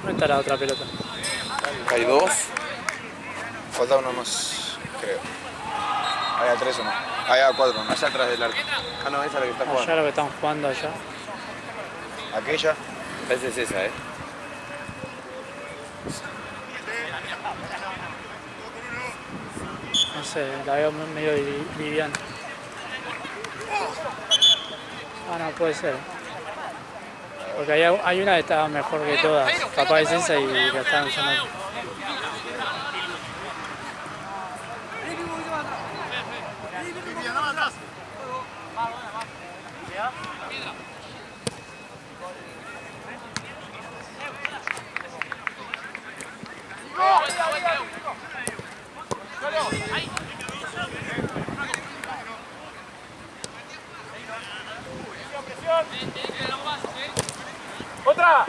¿Dónde está la otra pelota? Hay dos. Falta uno más, creo. Hay tres o no. Hay cuatro, ¿no? Allá atrás del arco. Ah, no, esa es la que está jugando. Allá lo que están jugando allá. Aquella. Esa es esa, No sé, la veo medio liviana. Ah, no, puede ser. Porque hay una que está mejor que todas. Capaz es esa y la están usando. ¡Otra!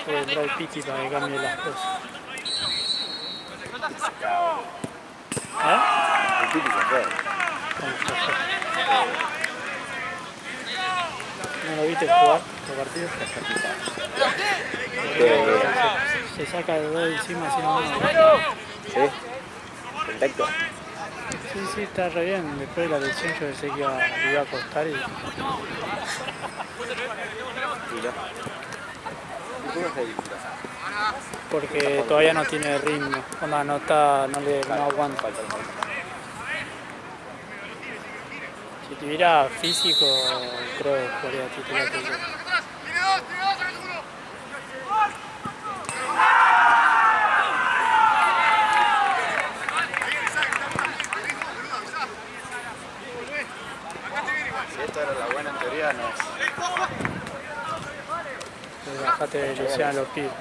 Puede entrar el Piti para que cambie las cosas. El Piti se fue. ¿Cómo se fue? ¿No lo viste jugar este partido? Se saca de dos encima así nomás. ¿Sí? Perfecto. Sí, está re bien. Después de la lesión yo pensé que iba a costar y... Porque todavía no tiene ritmo. Onda, no aguanta. Si tuviera físico, creo que podría titular todo. Si esta era la buena en teoría, no es. Bajate de ilusión a los pibes.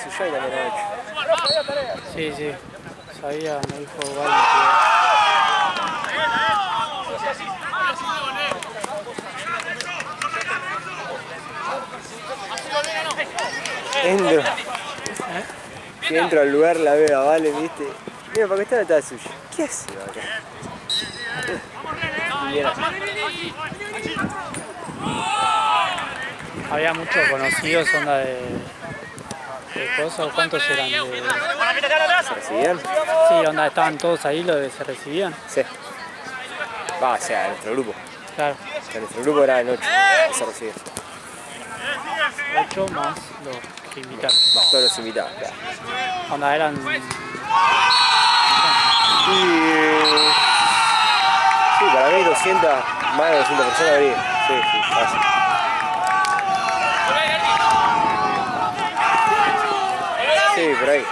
Suya y la derecha. Sí. Sabía, me dijo Valen Entro. Si entro al lugar la veo a Valen, ¿viste? Mira, ¿para qué está detrás suya? ¿Qué hace acá? Había muchos conocidos, onda de cosas. ¿Cuántos eran? ¿Se recibían? Sí, onda, estaban todos ahí los que se recibían. Sí. Va, o sea, nuestro grupo. Claro, O sea, nuestro grupo era de 8 que se recibían. 8 más los que invitaron. Más todos los invitados, claro. Onda, eran... Sí, para mí 200, más de 200 personas habría. Sí, fácil. Sí, por ahí.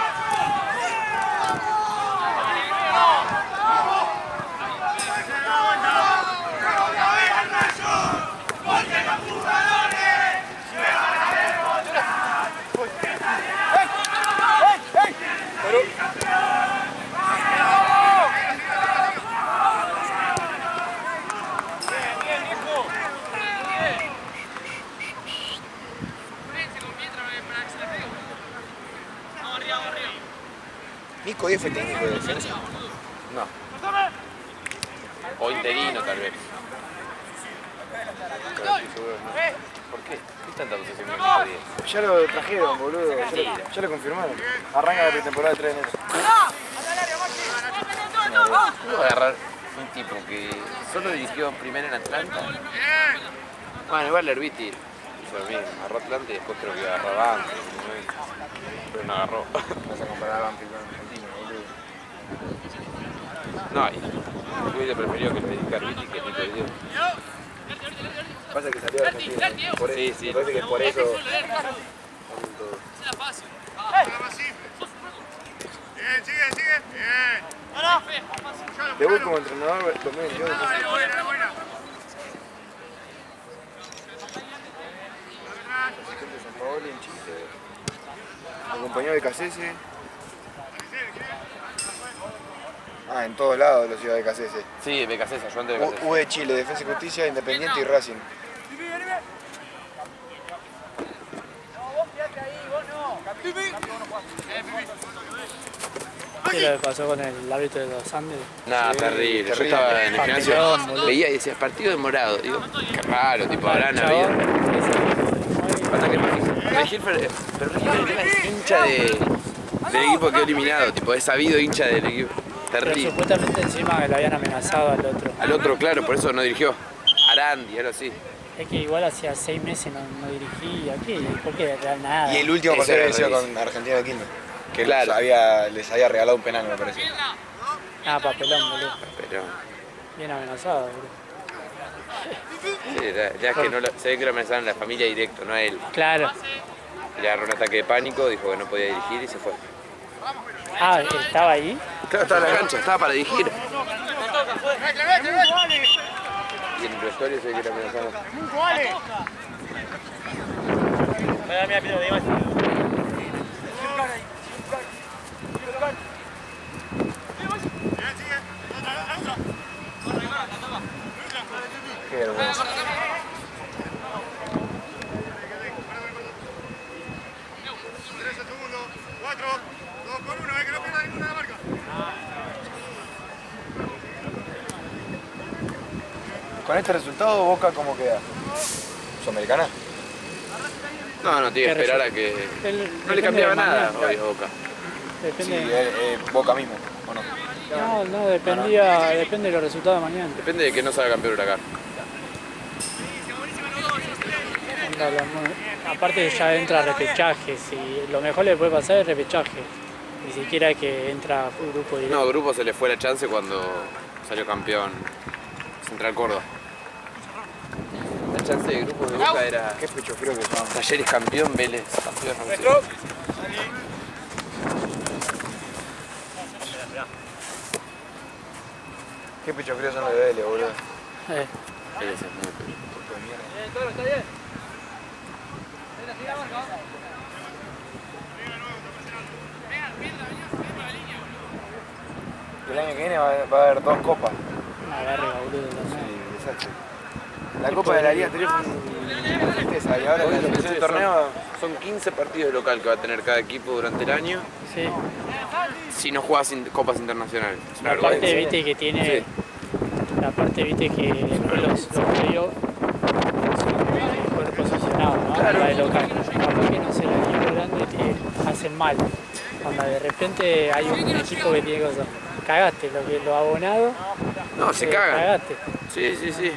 Nico Díaz fue técnico de defensa. No. O interino, tal vez. ¿Por qué? ¿Qué tanta posesión de Nico Díaz? Ya lo trajeron, boludo. Ya lo confirmaron. Arranca la pretemporada de 3 de enero. ¿Cómo agarrar un tipo que solo dirigió primero en Atlanta? Bueno, igual Herbiti hizo lo mismo. Agarró Atlanta y después creo que agarró Banfield. Pero no agarró. Vas a comparar a Banfield con Argentina, boludo. No, y hubiera preferido que lo dedicara Herbiti que Nico Díaz. Pasa que salió de Argentina. Por eso, Sí. me parece que es por eso. Bien, sigue. Bien. Debut como entrenador 2022. Asistente de San Paolo en Chile. Acompañado de Cassese. Ah, en todos lados los iba de BKC. Sí, BKC, ayudante de BKC. U de Chile, Defensa y Justicia, Independiente y Racing. ¿Qué es lo que pasó con el árbitro de los Andes? Nada, Sí, terrible. Yo terrible. estaba en el gimnasio, Partidón, boludo. veía y decía partido demorado. Digo, qué raro, tipo, habrán Chabón, habido. Pasa que Ray Hilfer, pero Ray Hilfer era hincha del equipo que quedó eliminado, tipo, es sabido hincha del equipo. pero Terrible. supuestamente encima que le habían amenazado al otro. Al otro, claro, por eso no dirigió. Arandi, algo así. Es que igual hacía 6 meses no dirigía, ¿qué? Porque nada. Y el último Eso partido era había sido rarísimo. con Argentina de Quilmes. Que Claro. les había regalado un penal, me parece. Ah, papelón, boludo. Pero, Bien amenazado, boludo. sí, ya es que no se ve que lo amenazaron a la familia directo, no a él. Claro. Le agarró un ataque de pánico, dijo que no podía dirigir y se fue. Ah, ¿estaba ahí? Claro, estaba en la cancha, estaba para dirigir. Y en el vestuario se ve que lo amenazaron. Qué vergüenza. Con este resultado, Boca, ¿cómo queda? ¿Sudamericana? No, no, tiene que ¿Qué esperar a que... No le cambiaba nada hoy a Boca. Sí, Depende. Boca mismo, ¿o no? No, depende de los resultados de mañana. Depende de que no salga campeón Huracán. Onda, aparte ya entra repechaje, si lo mejor le puede pasar es repechaje. Ni siquiera que entra grupo directo. No, Grupo se le fue la chance cuando salió campeón Central Córdoba. La chance de Grupo de Boca era Qué pecho frío que son. Talleres campeón, Vélez campeón. no sé. Qué pecho frío son los de Vélez, boludo. Vélez es muy peligroso. El año que viene va a haber 2 copas. Una verga, boludo. también. Desastre. La copa de la Liga anterior fue una tristeza y ahora Hoy la lo que selección sé del torneo. son 15 partidos de local que va a tener cada equipo durante el año Sí. si no juegas copas internacionales. Es una Aparte, vergüenza. viste que tiene. Sí. Aparte, viste que después los playoffs por posicionado, ¿no? Claro. La de local. Capaz que no sé, el equipo grande te hacen mal. Cuando de repente hay un equipo que tiene cosas. Cagaste, lo abonado. No, se cagan. Cagaste. Sí, sí, sí.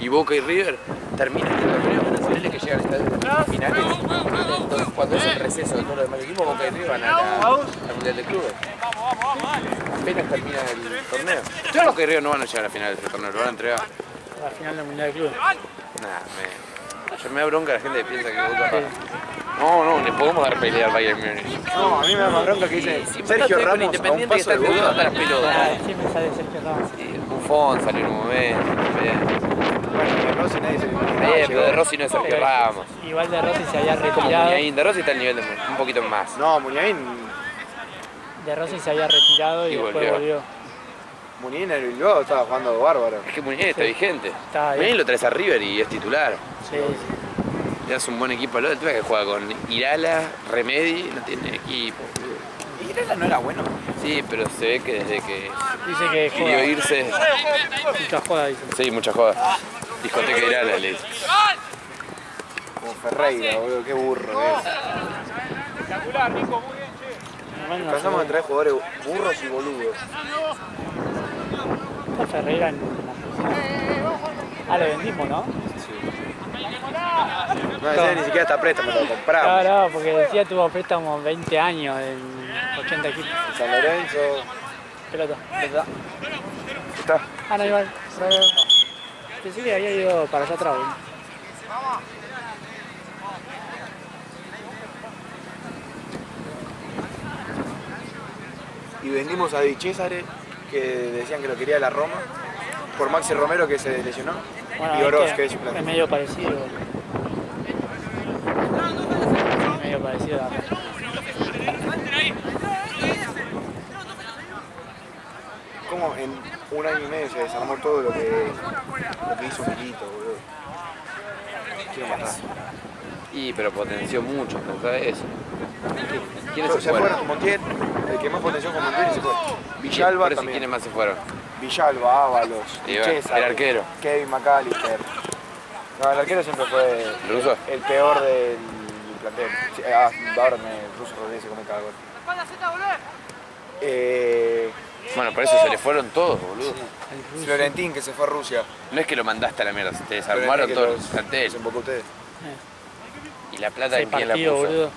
Y Boca y River terminan el torneo nacionales que llegan a finales. Entonces, cuando es el receso de todos los demás equipos, Boca y River van a la Mundial de Clubes. Apenas termina el torneo. Boca y River no van a llegar a la final del torneo, lo van a entregar. La final del Mundial de Clubes. Nah, yo me da bronca a la gente que piensa que Boca... No, le podemos dar pelea al Bayern Múnich. No, a mí me da más bronca que dice Sergio Ramos a un Independiente que paso está de jugando hasta Boca. las pelotas. Ah, siempre sale Sergio Ramos. Sí, Buffon salió en un momento. Bueno, de Rossi nadie se le Bien, pero de Rossi no es Sergio Ramos. Igual de Rossi se había Como retirado. Muñain, de Rossi está al nivel de un poquito más. No, Muñain De Rossi se había retirado y, Y después volvió. volvió. en el Bilbao estaba jugando bárbaro. Es que Muñain está vigente. Está bien. Muñain lo traes a River y es titular. Sí, Le das un buen equipo al otro. El tema es que juega con Irala, Remedi, no tiene equipo. boludo. ¿Y Irala no era bueno? Sí, pero se ve que desde que dice que quería juega. irse. Mucha joda, dice. Sí, mucha joda. Discoteca Irala le dice. Como Ferreira, boludo, qué burro que es. Espectacular, Nico, muy bien, che. Normal no Pasamos sé. de traer jugadores burros y boludos. Está Ferreira en la posición. Ah, lo vendimos, ¿no? No decía ni siquiera está préstamo, lo compramos. Claro, porque decía tuvo préstamo 20 años en 80 equipos. San Lorenzo. Pelota. Está. Ah, no, igual. Pensé que había ido para allá atrás, boludo. Y vendimos a Di Cesare, que decían que lo quería la Roma, por Maxi Romero, que se lesionó, y Oroz, que es suplente. es medio parecido. Es medio parecido a... cómo en un año y medio se desarmó todo lo que hizo Milito, boludo. Quiero más nada. Y pero potenció mucho, ¿sabes eso? ¿Quiénes Se se fueron? fueron, Montiel, el que más potenció con Montiel y se fue. Villalba Por eso, también. ¿quiénes más se fueron? Villalba, Ábalos, Y bueno, Chesa, el arquero. Kevin McAllister. No, el arquero siempre fue ¿Ruso? el peor del plantel. Sí, ahora el Ruso Rodríguez se come cada gol. Bueno, por eso se le fueron todos, boludo. Florentín, que se fue a Rusia. No es que lo mandaste a la mierda, te desarmaron todos los Se planteles. embocó ustedes. ¿Y la plata Ese en quién la partido, puso? boludo.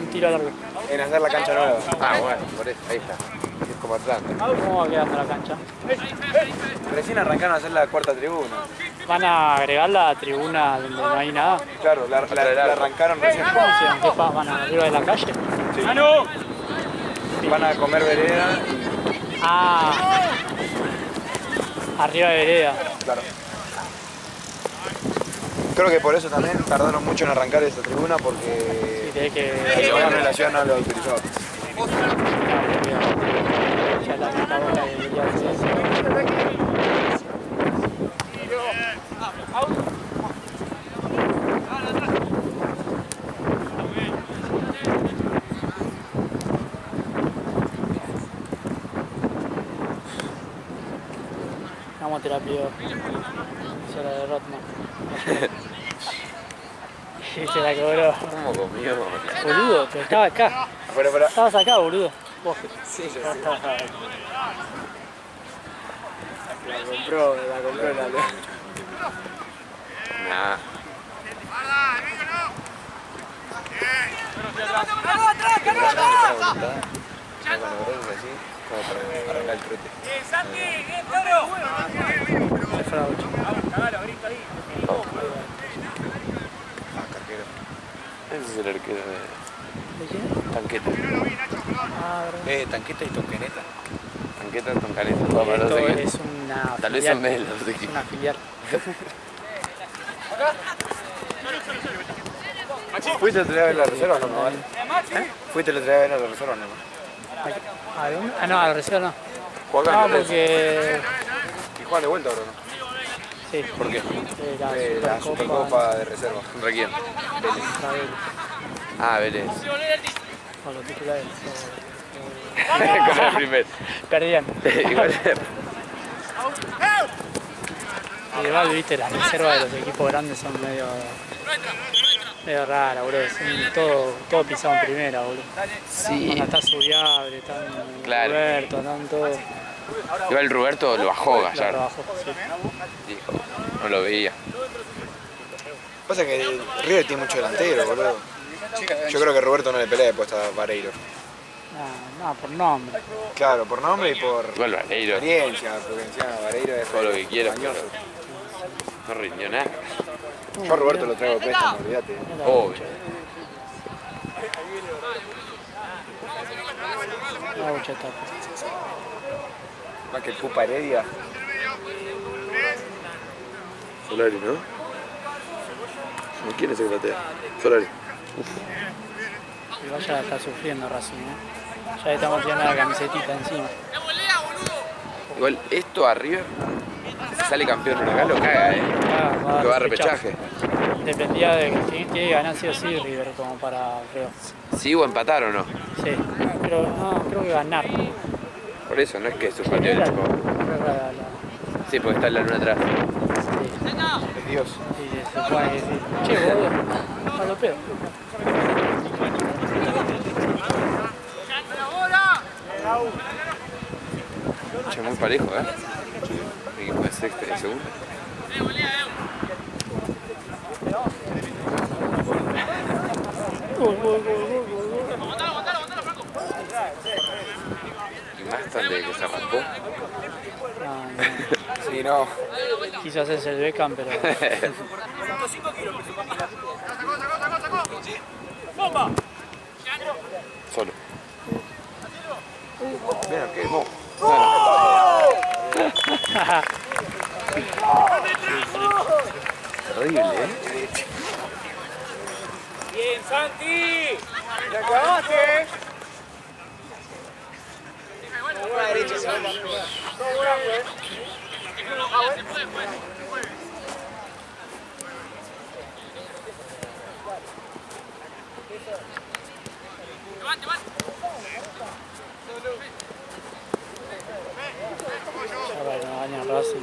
Un tiro largo. En hacer la cancha nueva. Ah, bueno, por eso, ahí está. Es como Atlanta. ¿Cómo va quedando la cancha? Recién arrancaron a hacer la cuarta tribuna. ¿Van a agregar la tribuna donde no hay nada? Claro, la arrancaron recién. ¿Cómo hicieron? ¿Qué van arriba de la calle? Van a comer vereda. Ah, arriba de vereda. Claro. Creo que por eso también tardaron mucho en arrancar esta tribuna porque Sí, tenés que... el gobierno de la ciudad no lo autorizó. Ya la puta boca debería hacer eso. Vamos a terapia. Se la de Rotman. Y se la cobró. ¿Cómo comió? Boludo, pero estaba acá. Afuera, afuera. Estabas acá, boludo. Vos. Sí, yo sí. La compró la Nah. Como para arrancar el trote. Se fue la bocha. Carquero. Ese es el arquero de ¿De quién? Tanqueta. Ah, verdad. Tanqueta y Tonqueneta. Tanqueta, Toncaneta. Todo para los Esto equipos. es una Tal vez filial. son de los Es equipos. una filial. ¿Fuiste el otro día a ver la reserva o no, vale? ¿Fuiste el otro día a ver la reserva o no? ¿A dónde? Ah, no, a la reserva no. Jugó acá, No, ¿no? porque... ¿Y juegan de vuelta ahora no? Sí. ¿Por qué? La Supercopa de reserva. ¿Contra quién? Contra Vélez. Ah, Vélez. Con los titulares. Con el primer. Perdían. Igual. Igual, viste, las reservas de los equipos grandes son medio raras, boludo. Son todo pisado en primera, boludo. Sí. Cuando está Suriabre, están Claro. Roberto, están todos. Igual Roberto lo bajó Lo Gallardo. trabajó, sí. Dijo, no lo veía. Pasa que River tiene mucho delantero, boludo. Yo creo que Roberto no le pelea después a Vareiro. No, por nombre. Claro, por nombre y por Igual Vareiro, experiencia, porque encima Vareiro es todo lo que quiera, pero mañoso. no rindió nada. Yo a Roberto lo traigo de préstamo, olvídate. Obvio. La bocha está. Más que el Pupa Heredia. Solari, ¿no? ¿Quién es el que patea? Solari. Igual ya está sufriendo Racing, Ya le estamos tirando la camisetita encima. Igual esto a River, si sale campeón acá, lo caga, Que va a repechaje. Dependía de que tiene que ganar sí o sí River como para, creo. ¿Sí o empatar o no? Sí, pero no, creo que ganar. Por eso, no es que es un partido Creo de equipo. que Sí, porque está la luna atrás. Es Dios. sí, se supone que sí. Che, boludo, a lo pedo. Che, muy parejo, Equipo de sexta y segunda. Y más tan de que se arrancó. No, Sí, no. quiso hacerse el Beckham, pero... Solo. Mira, qué mo. Terrible, Bien, Santi. ¡Ya acabaste! Ahora no daña Racing.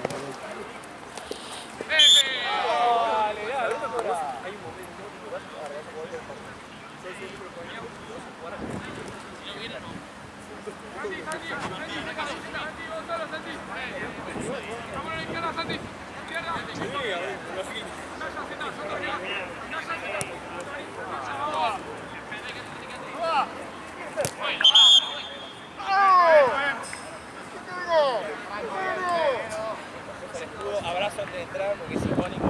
Abrazo antes de entrar porque es icónico.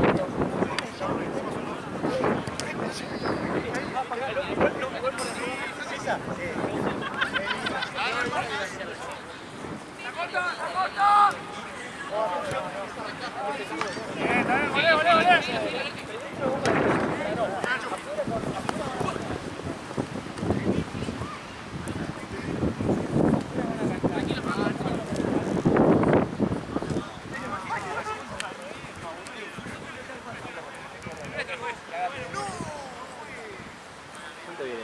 ¿Cuánto viene?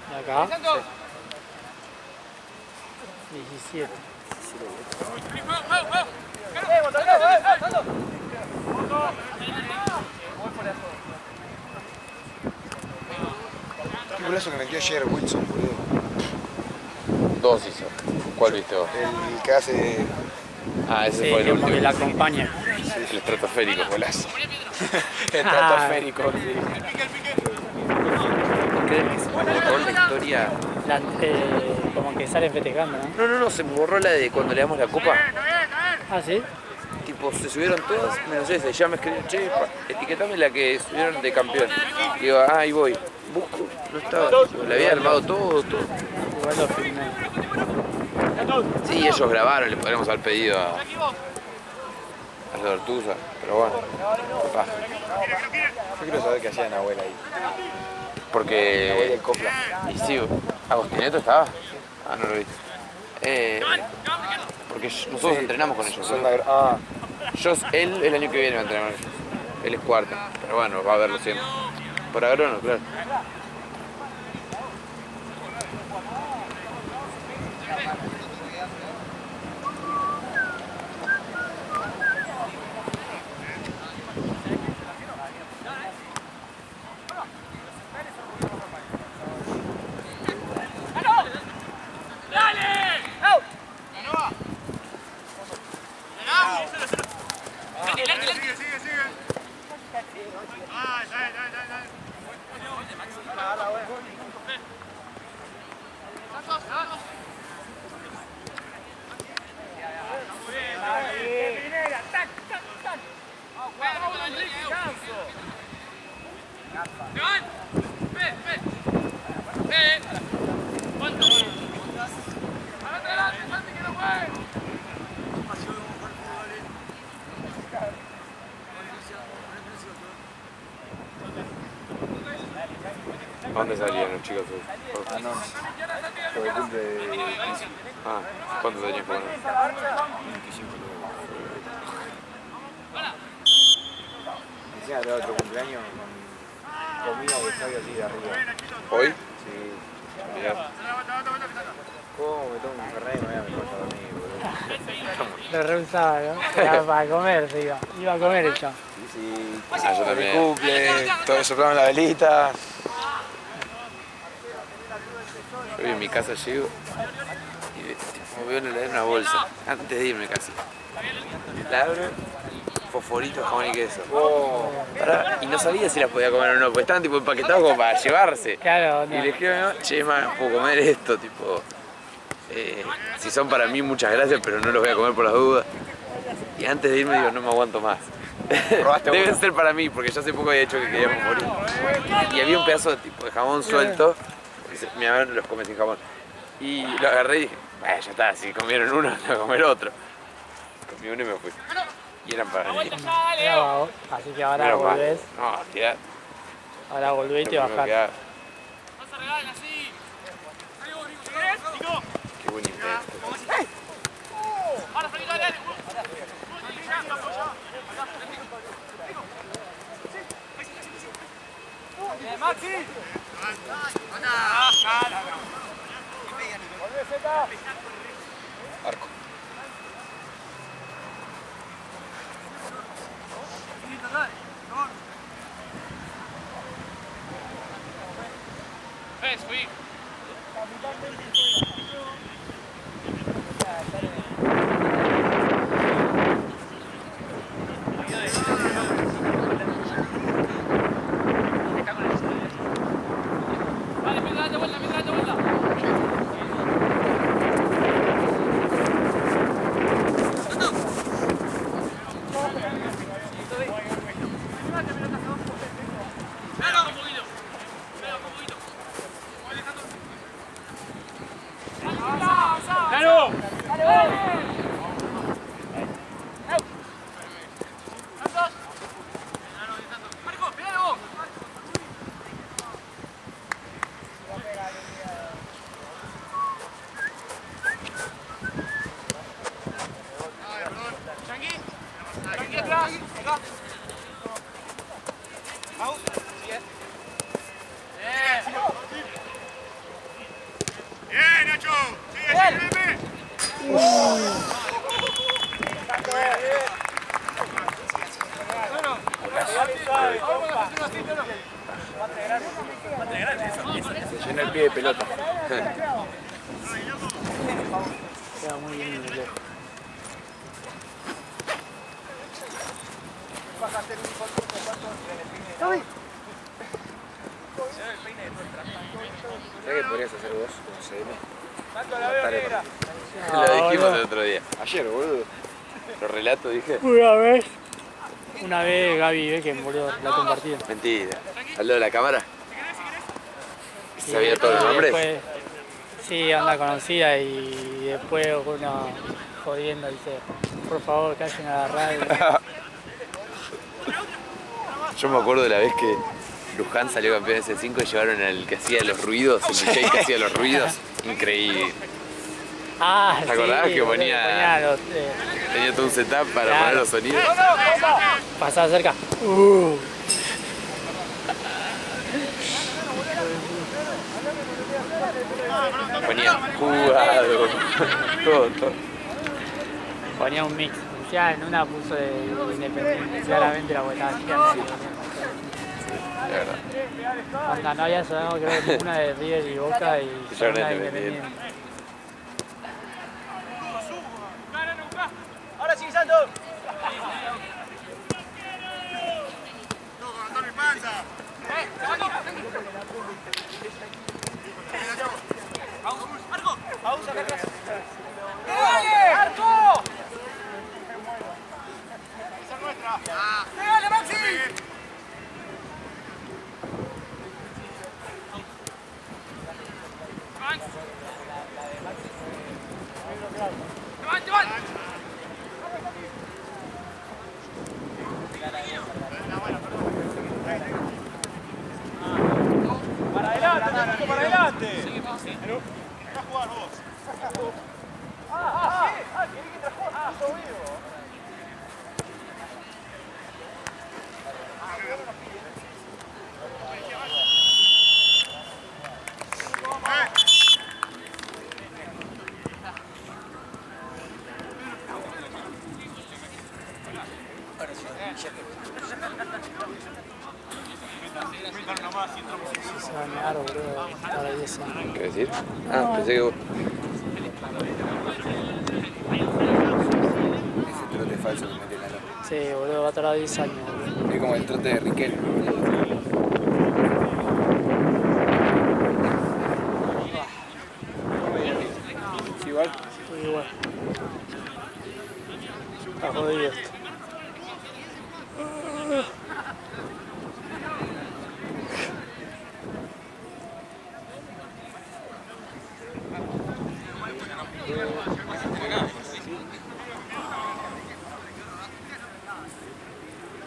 ¿De acá? 17. ¿Qué golazo que metió ayer Wilson, boludo? Dos hizo. ¿Cuál viste vos? El que hace Ah, ese Sí, fue el como último. que la acompaña. El estratosférico. golazo. Estratosférico, sí. ¿Creen que se me borró la historia? Como que salen festejando, ¿no? No, se me borró la de cuando le damos la copa. Ah, ¿sí? Tipo, se subieron todas, menos ese. Ya me escribieron, che, etiquetame la que subieron de campeón. Digo, ahí voy. Busco, no estaba. Tipo, le había armado todo. Igual lo filmé. Sí, ellos grabaron, le podríamos haber pedido a la Tortuga, pero bueno, paja. Yo quiero saber qué hacía Nahuel ahí. Nahuel Porque. el Copla. Y sí, ¿Agostineto estaba? Ah, no lo vi. Porque nosotros entrenamos con ellos. Son ¿no? él. Él el año que viene va a entrenar con ellos. Él es cuarto, pero bueno, va a verlo siempre. Por Agrono, claro. ¿A dónde salían los chicos? Ah, no. Por el cumple de 15. Ah, ¿cuántos años fueron? 25 Encima de otro cumpleaños con comida y estadio así de arriba. ¿Hoy? Sí. Mirá. ¿Cómo me tomo un fernet y me voy a mi casa a dormir, boludo? Lo rehusaba, ¿no? Era para comer, se iba. Iba a comer el chavo. Sí, Ah, yo también. cumple, todos soplaban la velita. Hoy en mi casa llego y tipo, veo en la heladera una bolsa, antes de irme casi. La abro, fosforito, jamón y queso. Pará, y no sabía si las podía comer o no, porque estaban tipo empaquetados como para llevarse. Claro, no. Y le escribo a mi mamá, che, ma, puedo comer esto, tipo, si son para mí muchas gracias, pero no los voy a comer por las dudas. Y antes de irme digo, no me aguanto más. Deben ser para mí, porque yo hace poco había dicho que queríamos morir. Y había un pedazo tipo de jamón suelto, mi mamá los come sin jamón. Y lo agarré y dije, ya está, si comieron uno, voy a comer otro. Comí uno y me fui. Y eran para mí. Era vago. Así que ahora Pero más. volvés. No, tirá. Ahora volvés y te Lo primero bajás. que haga. Hubo un invento. Arco. Se llena el pie de pelota. Queda muy bien en el lejos. ¿Sabes qué podrías hacer vos como CM? Lo dijimos el otro día. Ayer, boludo. Lo relato, dije. Una vez Gaby Beckham, boludo, la compartida. Mentira. ¿Al lado de la cámara? Sí, ¿Sabía todos los nombres? después, sí, anda conocida y después uno jodiendo dice, por favor, callen a la radio. Yo me acuerdo de la vez que Luján salió campeón de C5 y llevaron al que hacía los ruidos, el DJ que hacía los ruidos. Increíble. Ah, ¿Te acordás que boludo, ponía los, tenía todo un setup para Claro. poner los sonidos? pasaba cerca. Ponía jugado. Todo. Ponía un mix. Ya en una puso de Independiente, claramente la vuelta gigante. De verdad. Onda, no había sonado creo que ninguna de River y Boca y Ya una era de Independiente. Independiente. Ahora sí, Santo. ¡Arco! ¡Esa es nuestra! ¡Pégale, Maxi! Para adelante, Nico, para adelante. Vas a jugar vos. ¿Querés que te juegue? Todo vivo. Se va a negar, boludo, para 10 años. ¿Qué decir? Ah, pensé que vos. Ese trote falso que mete la loma. Sí, boludo, va a tardar 10 años, boludo. Es como el trote de Riquelme. ¿Sí, igual? Muy igual. Está jodido esto.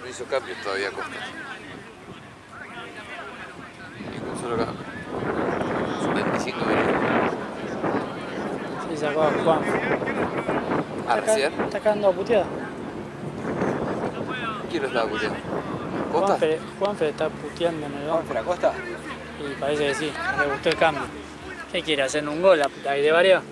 No hizo cambios todavía Costa. Ningún solo cambio. 75 minutos. Sí, sacó a Juan. Ah, recién. Está cagando a puteada. ¿Quién lo estaba puteando? ¿Costa? Juanfe está puteando en el banco. ¿Juanfe la Costa? Y parece que sí, le gustó el cambio. ¿Qué quiere? ¿Hacer un gol ahí de varios?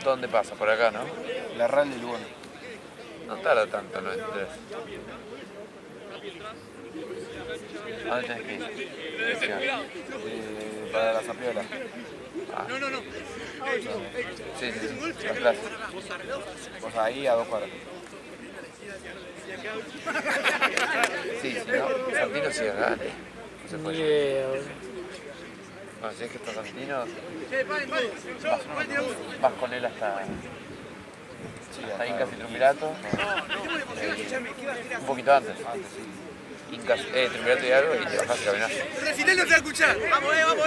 ¿Dónde pasa? Por acá, ¿no? La RAL de Lugano. No tarda tanto, no es 3. ¿A dónde tenés que ir? Dirección. Para la Zapiola. Ah. Sí, la plaza. Pues ahí a 2 cuadras. Sí, si no, Santino sigue acá, no se Ni puede. idea, boludo. Bueno, si es que está Santino, vas con él hasta ahí casi Triunvirato. Un poquito antes. Incas, Triunvirato y algo y te bajás y caminás. Recital no te va a escuchar. Vamos, vamos,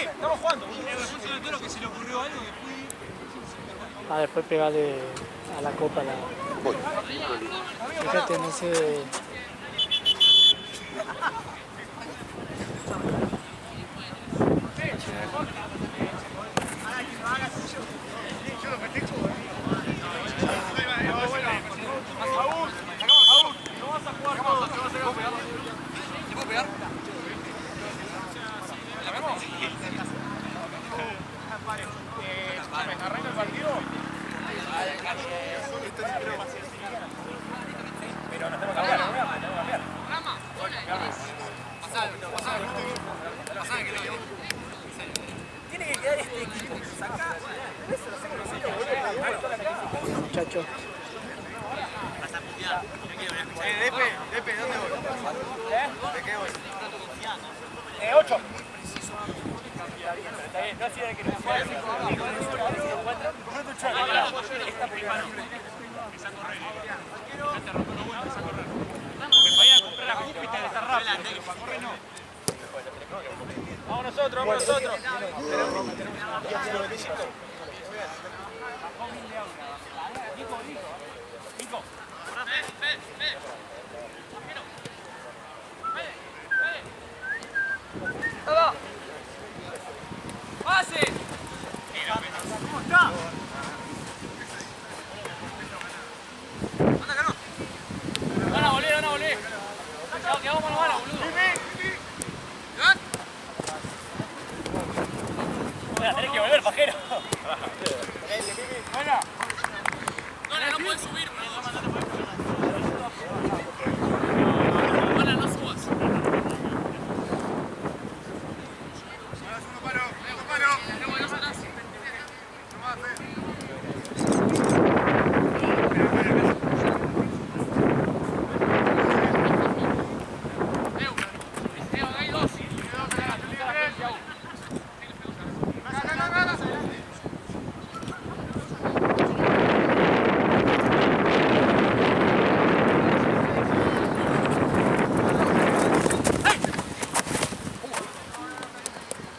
estamos jugando. Ah, después pegarle a la copa la... Voy. Fíjate, no sé... ¿Arranca el partido? Pero nos tenemos que cambiar, tiene que quedar este equipo. Muchacho. Depe, ¿dónde voy? ¿De qué voy? 8. No hacía que no fuera 5. Vamos nosotros, vamos nosotros. Nico. ¡Pase! ¿Cómo está? Van a volver, van a volver. Que vamos a la bala, boludo. Tenés que volver, pajero. Buena. No puedes subir, no subas.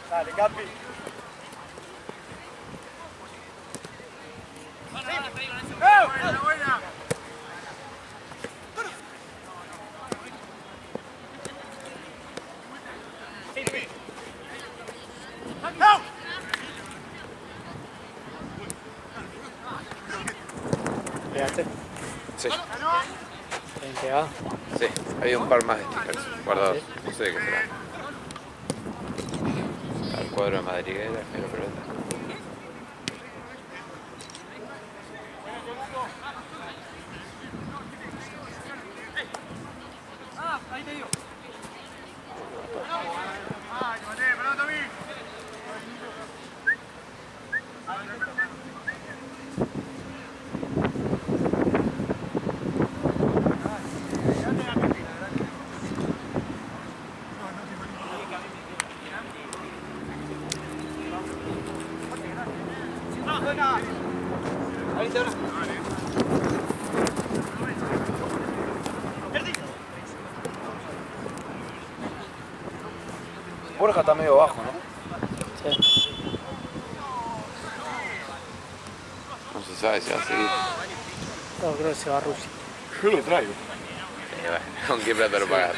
Dale, Capi. Buena. ¿Pegaste? Sí, ¿Bien pegado? sí. Había un par más de stickers guardados. No sé de qué será. Al cuadro de madriguera, pero pelota. Ahí te digo. Borja está medio bajo, ¿no? Sí. No se sabe si va a seguir. No, creo que se va a Rusia. Yo lo traigo. Bueno, ¿con qué plata lo pagas?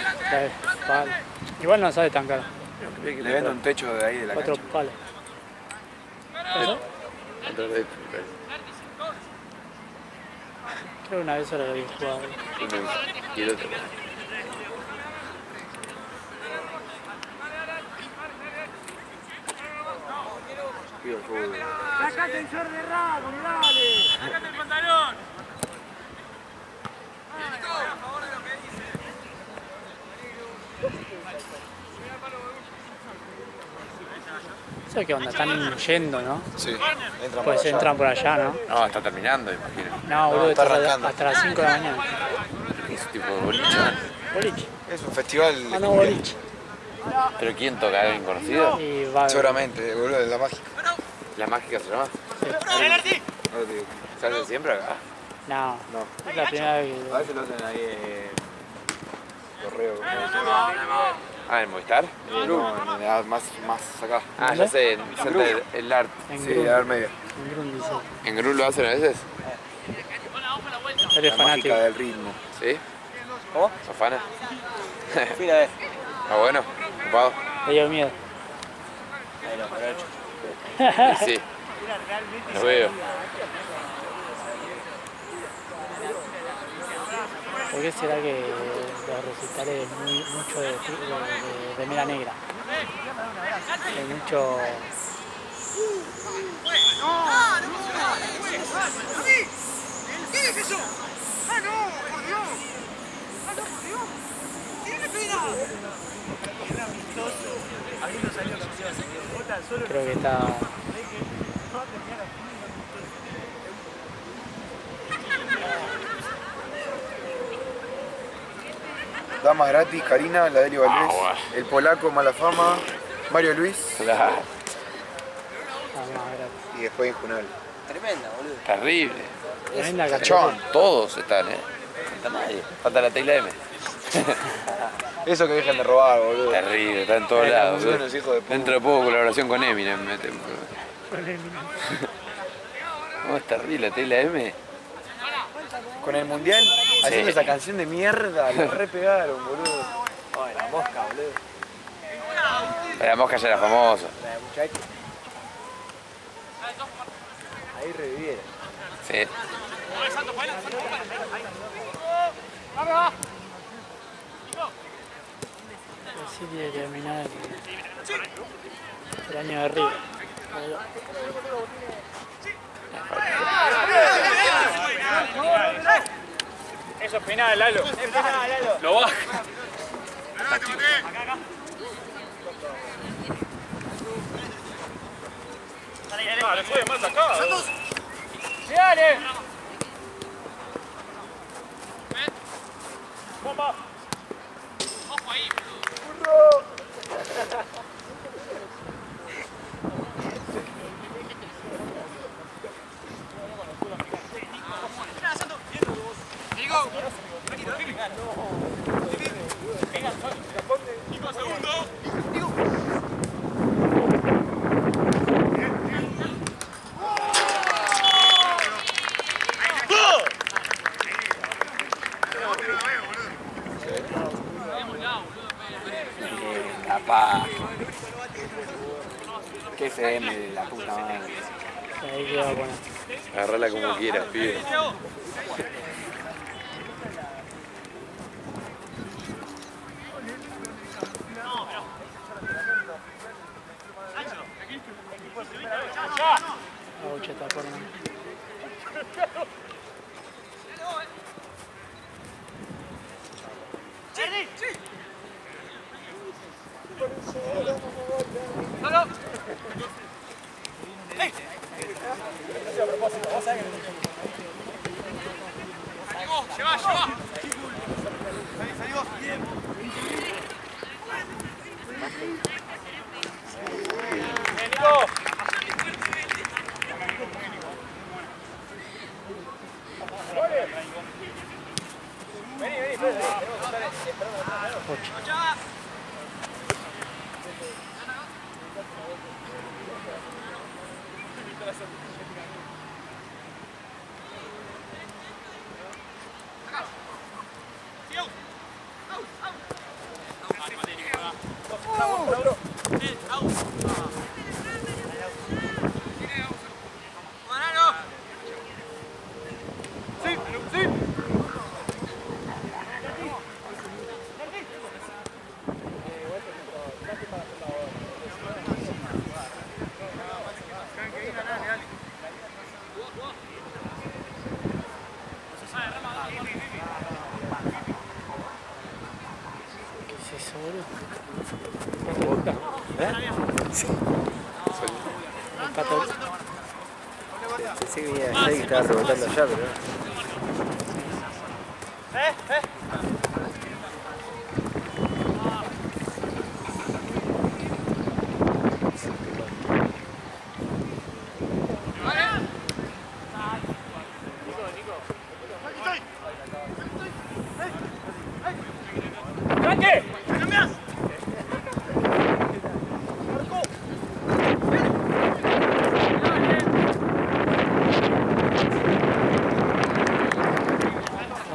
Vale. Igual no sale tan caro. Le vendo un techo de ahí de la 4 cancha. palos. ¿Eso? Otra vez, Creo que una vez ahora lo había jugado. uno y el otro. Pido el fútbol. ¡Sácate el short de Ramos, dale! ¡Sácate el pantalón! ¿Sabes qué onda? Están yendo, ¿no? Sí, entran Pues por allá. entran por allá, ¿no? No, está terminando, imagino. No, boludo, está hasta, arrancando. hasta las 5 de la mañana. Es tipo de boliche. Boliche. Es un festival. Ah, no, boliche. ¿Pero quién toca? ¿Alguien conocido? Y va. Seguramente, boludo, de la mágica. ¿La mágica se llama? Ahora te digo. ¿Se hace siempre acá? No, No. es la primera vez A que. veces lo hacen ahí en Correo. Ah, ¿en Movistar? No, en la más acá. Ah, ya sé, en Center el Art. En Sí, Grun, a ver media. en Grun dice. ¿En Gru lo hacen a veces? Eres La fanático. mágica del ritmo. ¿Sí? ¿Cómo? ¿Sos fana? Fui una vez. Ah, bueno, ocupado. Le dio miedo. Ahí lo aprovecho. Sí, lo veo. ¿Por qué será que los recitales mucho de remera negra? Hay mucho. ¿Qué es eso? ¡Ah, no! ¡Por Dios! ¡Ah, no, por Dios! ¡Tiene pena! Creo que está. Damas gratis, Karina, la Delio Valdés, Ah, bueno. el polaco Malafama, Mario Luis Claro, Ah, más gratis. y después Injunable. Tremenda, boludo. terrible. Tremenda Cachón. cartera. Todos están, ¿eh? Falta nadie. Falta la tecla M. Eso que dejen de robar, boludo. Terrible, está en todos lados. Son unos hijos de puta. Dentro de poco colaboración con Eminem. No, es terrible, la tecla M. Con el mundial, haciendo esa canción de mierda, la re pegaron, boludo. Ay, la mosca, boludo. La mosca ya era famosa. La de muchacho. Ahí revivieron. Sí. Así tiene que terminar el año de River. Eso es penal, Lalo. Lo baja. Ah, le fue mal sacado. ¡Sí, dale! ¡Bomba! Capaz. Qué FM de la puta madre. Ahí que va a poner. Agarrala como quieras, pibe. La bocha está por mí. ¿Qué es eso, boludo? ¿Te gusta? Sí. El pato. Pensé que venía allá y que estaba rebotando allá, pero no.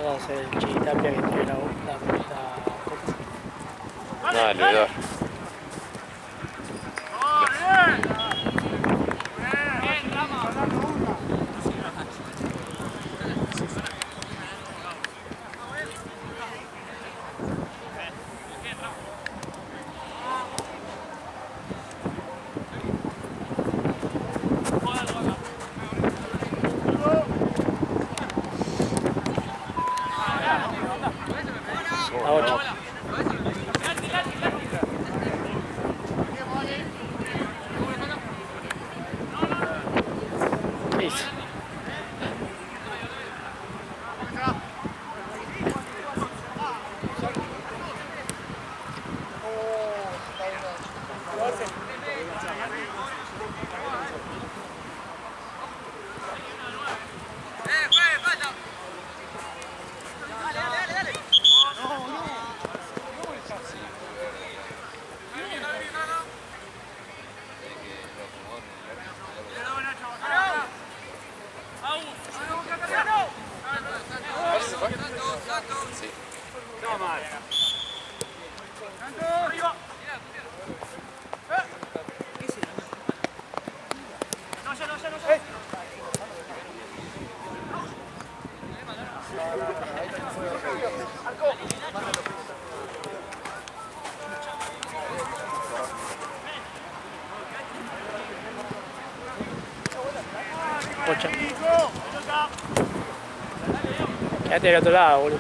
Vamos a hacer el Chiquitapia que tiene la copa. No, el bebedor. A 8. Listo. Sí. Pocha. Quédate del otro lado, boludo.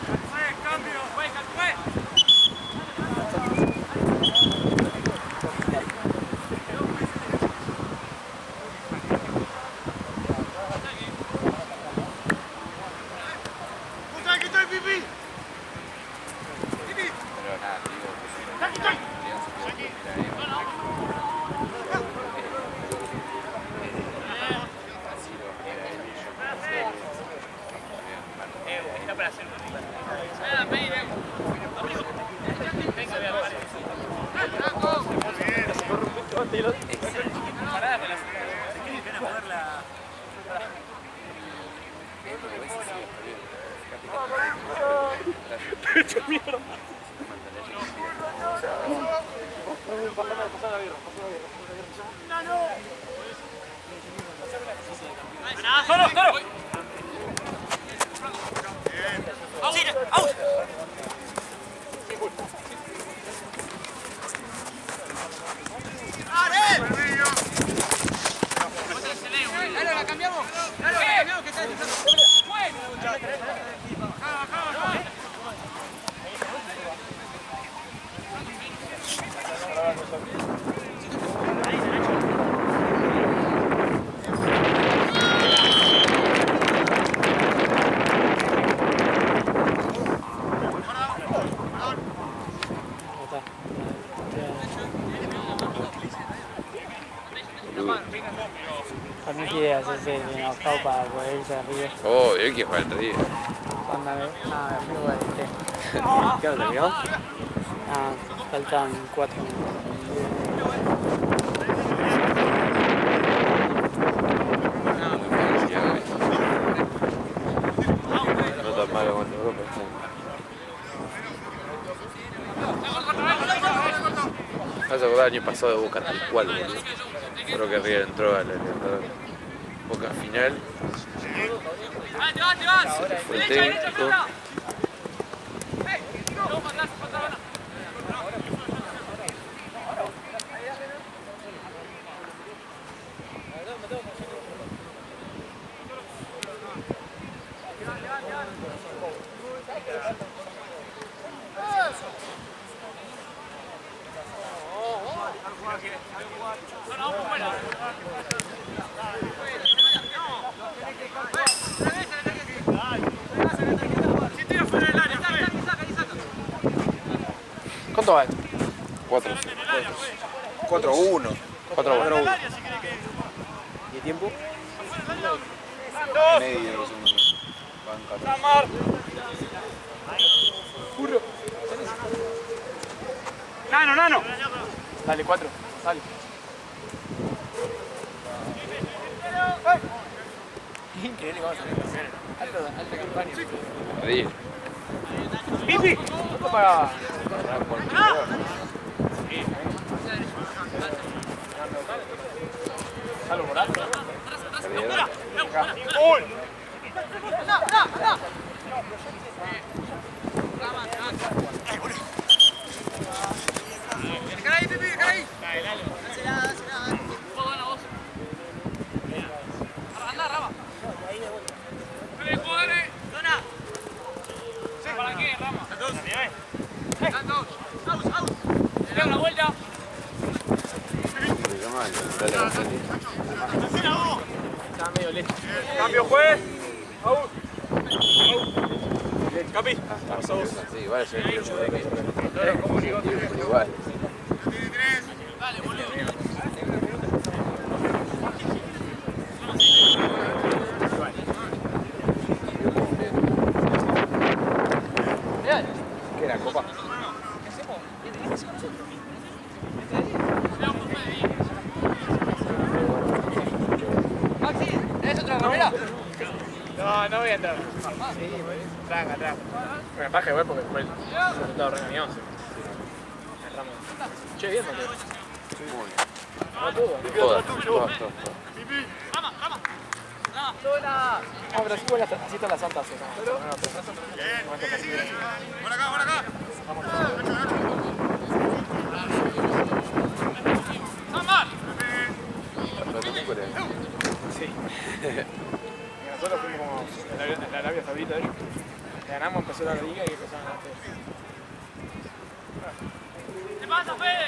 Pero nada, te digo que Para mí quiere hacerse el knockout para poder irse arriba. oh, yo quiero jugar el River. Cuando amigo este. ¿Qué onda, amigo? Faltan 4 minutos. malo con Europa. ¿No se acuerda el año pasado de Boca tal cual, boludo? Creo que River entró a la Libertadores. Boca final. Se fue el técnico. ¿Cuánto va? 4. 4-1. 4-1. ¿Y el tiempo? Medio segundo. Nano, Nano. Dale, 4. Dale. Increíble cómo salió campeón. Alta campaña. Ríe. Pipi. ¿Cuánto pagaba? ¿Salvo Morán? Gol. Estaba medio lejos. Cambio, juez. Out. Capi. Sí, igual se ve igual. ¿Qué era, Copa? No, no voy a entrar. Tranca, tranca. Me paje, güey, porque después el resultado regañoso. Che, bien, Mateo. No todo. Todas. No, pero así igual así están las santas. Por acá, por acá. Sí. Nosotros fuimos como en la Arabia Saudita, ¿eh? Ganamos, empezó la liga y empezaron a hacer. ¿Qué pasa, Fede?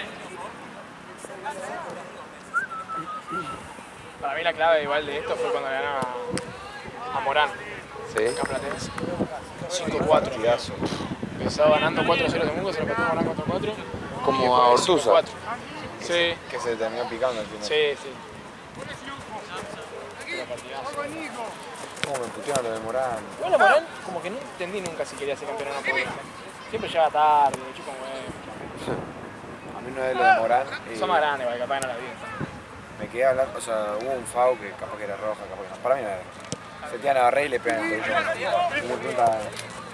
Para mí la clave igual de esto fue cuando le ganaba a Morán, Sí. acá Platense. 5-4. Empezó ganando 4-0 Temuco, se lo metió Morán 4-4. Como a Ortuza. 5-4. Sí, Que se terminó picando al final. sí. ¿Cómo me putearon lo de Morán? Bueno, Morán, como que no entendí nunca si quería ser campeón o no, porque siempre llega tarde, chupa un huevo. A mí no es lo de Morán. Son más grandes, porque capaz que no la vi. Me quedé hablando, o sea, hubo un FAU que capaz que era roja, capaz que no. Para mí no era roja. Se tiran a Barré y le pegan el tobillo. Y me pregunta,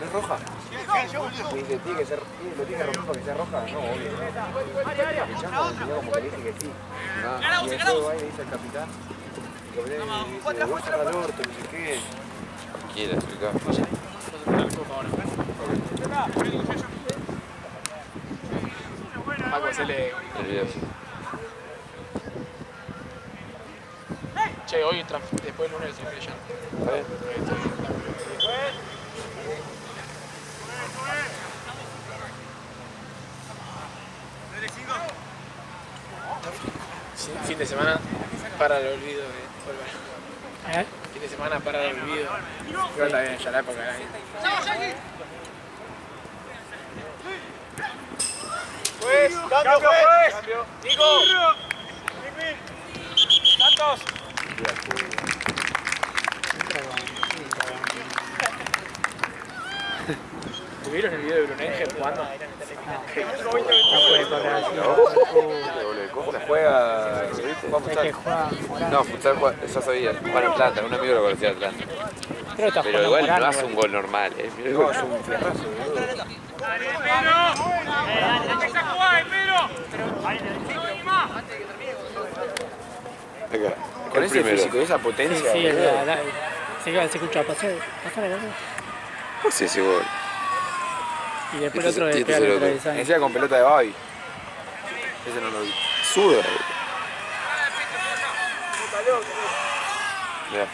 ¿no es roja? Y dice, tiene que ser, lo tiene que romper para que sea roja. No, obvio. El chamo enseñó como que le dice que sí. Y el juego ahí le dice al capitán. Y el capitán dice, vos cerrá el orto, no sé qué. Quiere explicar. Paco, hacele... El video. Che, hoy después del lunes se me llama. ¿Está bien? Fin de semana para el olvido de volver. Fin de semana para el olvido. Igual está bien, ya la época del año. Cambio, juez. Nico. Santos. ¿Tuvieron el video de Brunenge jugando? No puede correr así. Se juega, ¿viste? Es que juega Morán. No, futsal, ya sabía. Juan Atlanta, un amigo lo conocía de Atlanta. Creo que está Pero jugando igual Morano, no hace igual. un gol normal, ¿eh? Mirá el No, gol. es un fierrazo, boludo. Acá, Con el ese primero. físico y esa Sí, potencia, sí, boludo. se escucha, pasó la cosa. ¿Por qué ese gol? Y después Este el otro es- de este es pegar el el otro. travesaño. Encima con pelota de Babi. Ese no lo vi. Zurda. Mirá.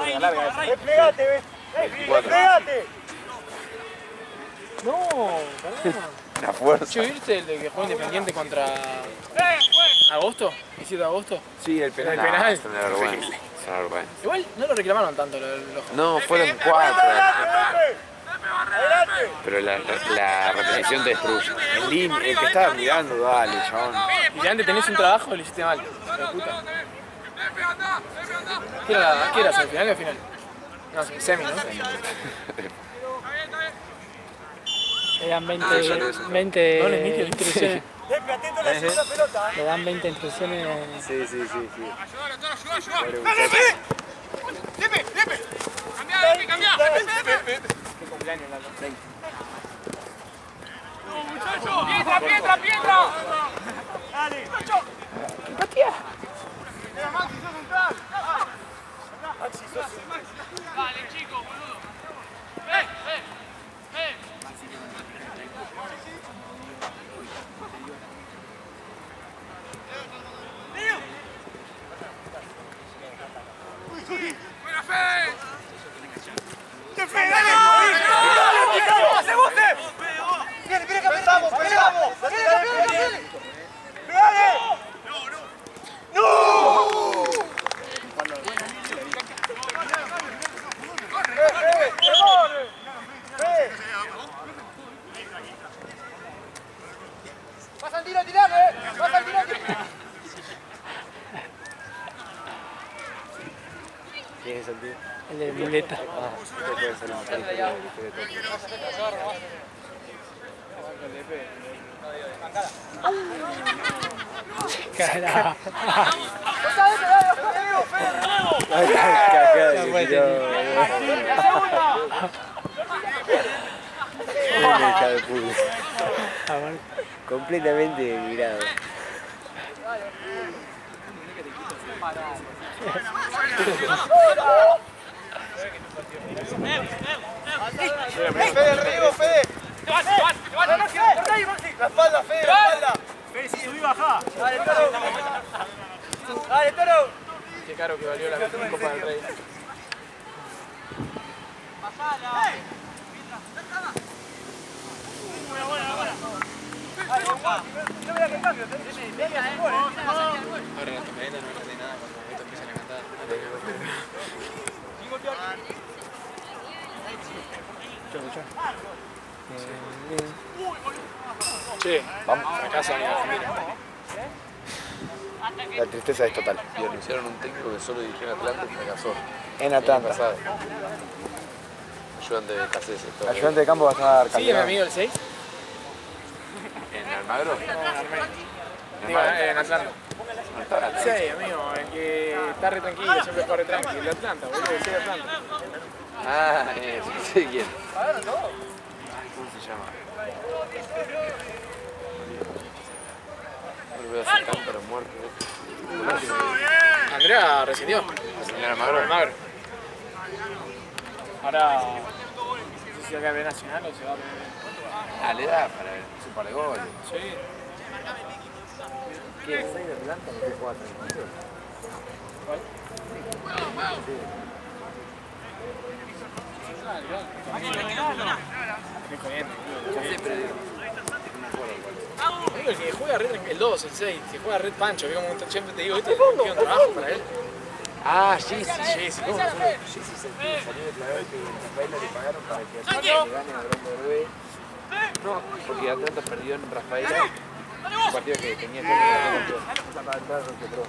Desplegate, desplegate. No, pará. La fuerza. ¿Viste el de que jugó Independiente contra Agosto? ¿17 de agosto? Sí, el penal. El penal. Es una vergüenza. Es una vergüenza. Igual no lo reclamaron tanto los. No, fueron 4. Adelante. Pero la repetición te destruye. El que estaba mirando, dale, chabón. Y si antes tenés un trabajo, lo hiciste mal. hijo de puta. ¿Qué era? ¿Semifinal o final? No, semi, ¿no? Le dan 20 ¿Goles nítidos? instrucciones. Lepe, atento a la segunda pelota. Le dan 20 instrucciones. Sí, sí, sí, sí. Pobre Dale, muchacho. Lepe. Lepe. Cambia. Lepe. ¿Qué cumpleaños, Lalo? 20. Pietra. Dale. Mira, Maxi, sos un crack. Maxi, sos un crack. ¿Quién es el tío? El de muleta. Esto puede ser un mejor historia de la historia de todo. Carajo. Ay, cagada No que puede tiró, ser. boludo. Hija de puta. A ver. Completamente denigrado. Fede, el riego, Fede. La espalda, Fede, la espalda. Fede, si subí, bajá. Dale, Toro. Dale, Toro. Qué caro que valió la Copa del Rey. Ahora las camionetas no aprenden nada cuando esto empiezan a cantar. Che, vamos, fracaso en Argentina. La tristeza es total. Y anunciaron un técnico que solo dirigió en Atlanta y fracasó. En El año Atlanta. pasado. Ayudante de Caceres. El ayudante de campo va a estar ¿Sigue mi Calderón. amigo el 6? ¿En Almagro? No, en Armenia. Digo, en Atlanta. No está en Atlanta. Sí, amigo, el que está re tranquilo, siempre está re tranquilo. El de Atlanta, boludo, el 6 de Atlanta. Ah, no sé quién. ¿Cómo se llama? No lo veo hacer cántaro muerto. Andrea rescindió. ¿En Almagro? Almagro. Ahora, no sé si acá ve Nacional o se va a ver. Ah, le da para su par de goles. Sí. ¿Quién? ¿6 de Atlanta o qué 4? ¿Cuál? Qué corriente. Sí, pero digo. El que juega red, el 2, el 6, que juega red Pancho, que como siempre te digo, ¿viste? Tiene un trabajo para él. Ah, sí. Sí, ¿cómo? Salió declarado que Rafaela le pagaron para que le gane a Bronco Herbé. No, porque Atlanta perdió en Rafaela. Un partido que tenía que ganar. Para entrar Roque Pro.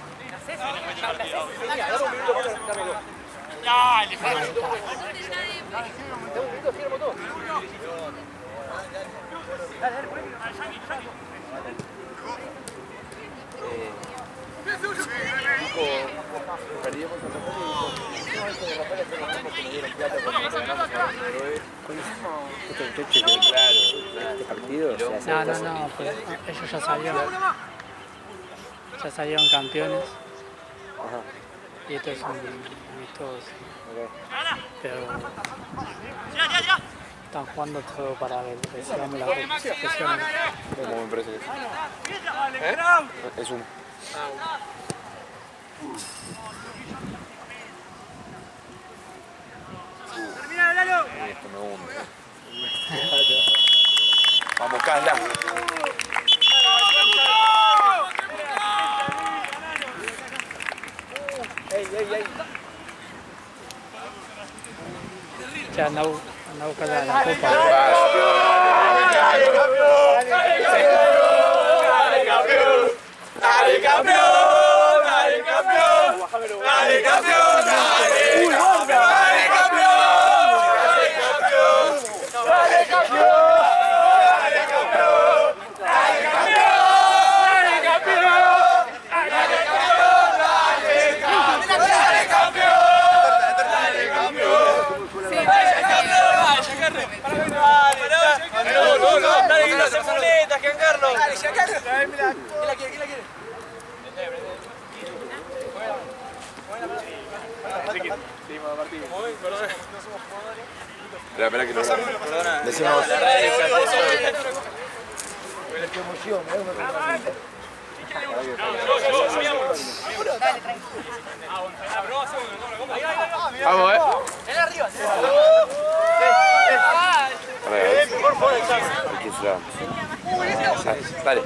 Perdimos contra Rafael y dijo, no, esto de Rafael es lo mismo que nos dieron plata cuando ganamos a Héroe. Este muchacho que Claro, este partido se hace No, no, cosas. no, pues ellos ya salieron campeones Ajá, y esto es un amistoso. ok. Pero están jugando todo para que recibamos la presión. Como me parece que es un. Esto me hunde. Vamos, Casla. Ya anda a buscar la copa. Espera que lo decimos. Vamos, Aquí está. Dale.